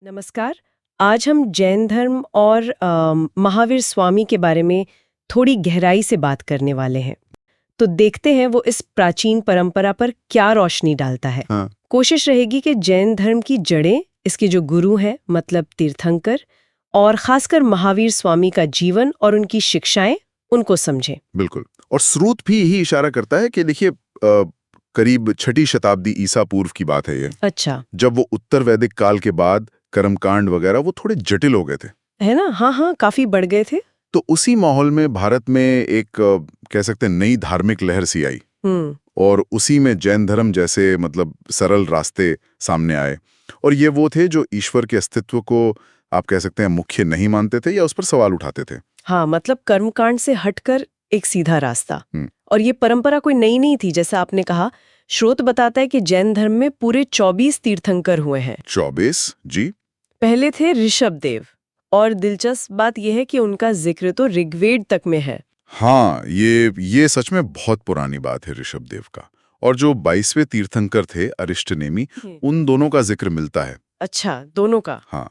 नमस्कार। आज हम जैन धर्म और महावीर स्वामी के बारे में थोड़ी गहराई से बात करने वाले हैं। तो देखते हैं वो इस प्राचीन परंपरा पर क्या रोशनी डालता है। कोशिश रहेगी कि जैन धर्म की जड़ें, इसके जो गुरु हैं मतलब तीर्थंकर, और खासकर महावीर स्वामी का जीवन और उनकी शिक्षाएं, उनको समझें। बिल्कुल। और स्रोत भी यही इशारा करता है कि देखिए करीब 6ठी शताब्दी ईसा पूर्व की बात है ये। अच्छा। जब वो उत्तर वैदिक काल के बाद कर्मकांड वगैरह वो थोड़े जटिल हो गए थे, है ना। हाँ, काफी बढ़ गए थे। तो उसी माहौल में भारत में एक कह सकते हैं नई धार्मिक लहर सी आई और उसी में जैन धर्म जैसे मतलब सरल रास्ते सामने आए। और ये वो थे जो ईश्वर के अस्तित्व को आप कह सकते हैं मुख्य नहीं मानते थे या उस पर सवाल उठाते थे। हाँ, मतलब कर्मकांड से हटकर एक सीधा रास्ता। और ये परंपरा कोई नई नहीं थी, जैसा आपने कहा। स्रोत बताता है कि जैन धर्म में पूरे 24 तीर्थंकर हुए हैं। 24 जी। पहले थे ऋषभदेव, और दिलचस्प बात यह है कि उनका जिक्र तो ऋग्वेद तक में है। हाँ, ये सच में बहुत पुरानी बात है ऋषभदेव का। और जो 22वें तीर्थंकर थे अरिष्टनेमी, उन दोनों का जिक्र मिलता है। अच्छा, दोनों का। हाँ,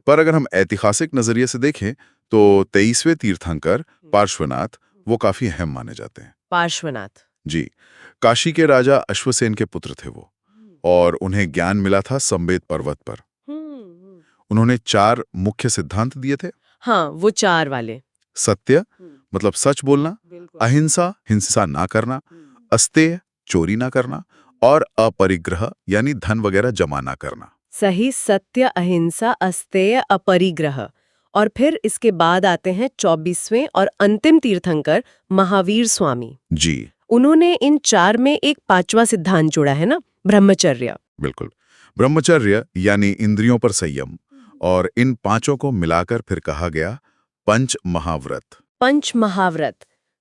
पर अगर हम ऐतिहासिक नजरिए से देखें तो 23वें तीर्थंकर पार्श्वनाथ वो काफी अहम माने जाते हैं। पार्श्वनाथ जी, काशी के राजा अश्वसेन के पुत्र थे वो, और उन्हें ज्ञान मिला था संवेद पर्वत पर। उन्होंने 4 मुख्य सिद्धांत दिए थे। हाँ, वो 4 वाले। सत्य मतलब सच बोलना, अहिंसा हिंसा ना करना, अस्तेय चोरी ना करना, और अपरिग्रह यानी धन वगैरह जमा ना करना। सही, सत्य, अहिंसा, अस्तेय, अपरिग्रह। और फिर इसके बाद आते हैं 24वें और अंतिम तीर्थंकर महावीर स्वामी जी। उन्होंने इन 4 में एक 5वां सिद्धांत जोड़ा है ना, ब्रह्मचर्य। बिल्कुल, ब्रह्मचर्य यानी इंद्रियों पर संयम। और इन 5 को मिलाकर फिर कहा गया पंच महाव्रत। पंच महाव्रत।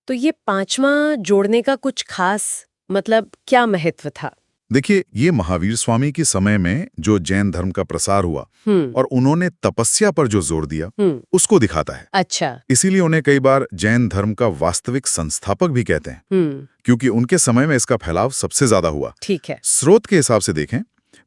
तो ये 5वां जोड़ने का कुछ खास मतलब क्या महत्व था? देखिए, ये महावीर स्वामी के समय में जो जैन धर्म का प्रसार हुआ और उन्होंने तपस्या पर जो जोर दिया उसको दिखाता है। अच्छा। इसीलिए उन्हें कई बार जैन धर्म का वास्तविक संस्थापक भी कहते हैं, क्योंकि उनके समय में इसका फैलाव सबसे ज्यादा हुआ। ठीक है। स्रोत के हिसाब से देखें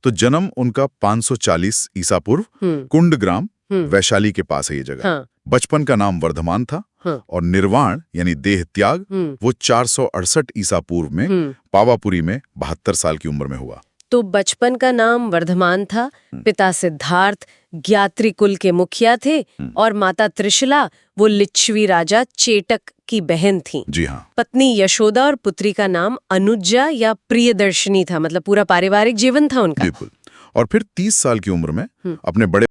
तो जन्म उनका 540 ईसा पूर्व कुंडग्राम वैशाली के पास है ये जगह। हाँ। बचपन का नाम वर्धमान था। हाँ। और निर्वाण यानी देह त्याग वो 468 ईसा पूर्व में पावापुरी में 72 साल की उम्र में हुआ। तो बचपन का नाम वर्धमान था, पिता सिद्धार्थ ज्ञात्री कुल के मुखिया थे, और माता त्रिशला वो लिच्छवी राजा चेटक की बहन थी। जी हाँ। पत्नी यशोदा और पुत्री का नाम अनुजा या प्रियदर्शनी था। मतलब पूरा पारिवारिक जीवन था उनका। बिल्कुल। और फिर 30 साल की उम्र में अपने बड़े